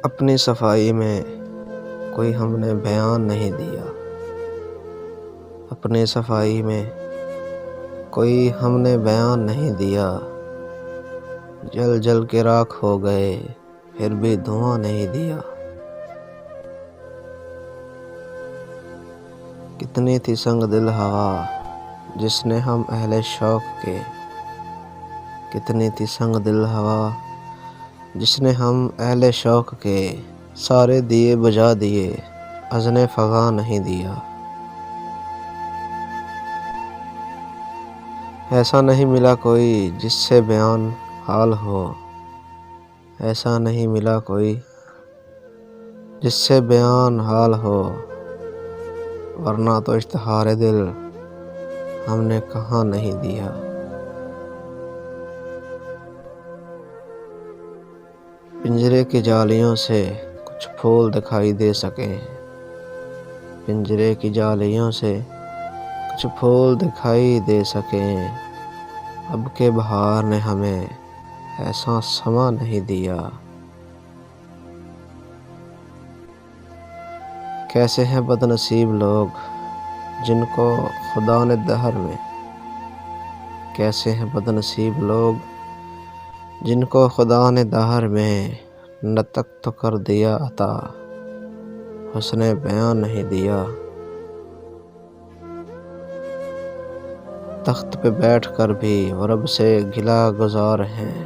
اپنی صفائی میں کوئی ہم نے بیان نہیں دیا، اپنی صفائی میں کوئی ہم نے بیان نہیں دیا، جل جل کے راکھ ہو گئے پھر بھی دھواں نہیں دیا۔ کتنی تھی سنگ دل ہوا جس نے ہم اہل شوق کے، کتنی تھی سنگ دل ہوا جس نے ہم اہل شوق کے، سارے دیے بجھا دیے اذن فغاں نہیں دیا۔ ایسا نہیں ملا کوئی جس سے بیان حال ہو، ایسا نہیں ملا کوئی جس سے بیان حال ہو، ورنہ تو اشتہار دل ہم نے کہاں نہیں دیا۔ پنجرے کی جالیوں سے کچھ پھول دکھائی دے سکیں، پنجرے کی جالیوں سے کچھ پھول دکھائی دے سکیں، اب کے بہار نے ہمیں ایسا سما نہیں دیا۔ کیسے ہیں بد نصیب لوگ جن کو خدا نے دہر میں، کیسے ہیں بد نصیب لوگ جن کو خدا نے دہر میں نطق تو کر دیا عطا، حسن بیان نہیں دیا۔ تخت پہ بیٹھ کر بھی وہ رب سے گلہ گزار ہیں،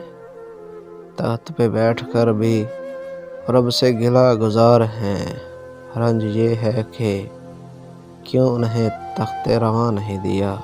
تخت پہ بیٹھ کر بھی وہ رب سے گلہ گزار ہیں، رنج یہ ہے کہ کیوں انہیں تخت رواں نہیں دیا۔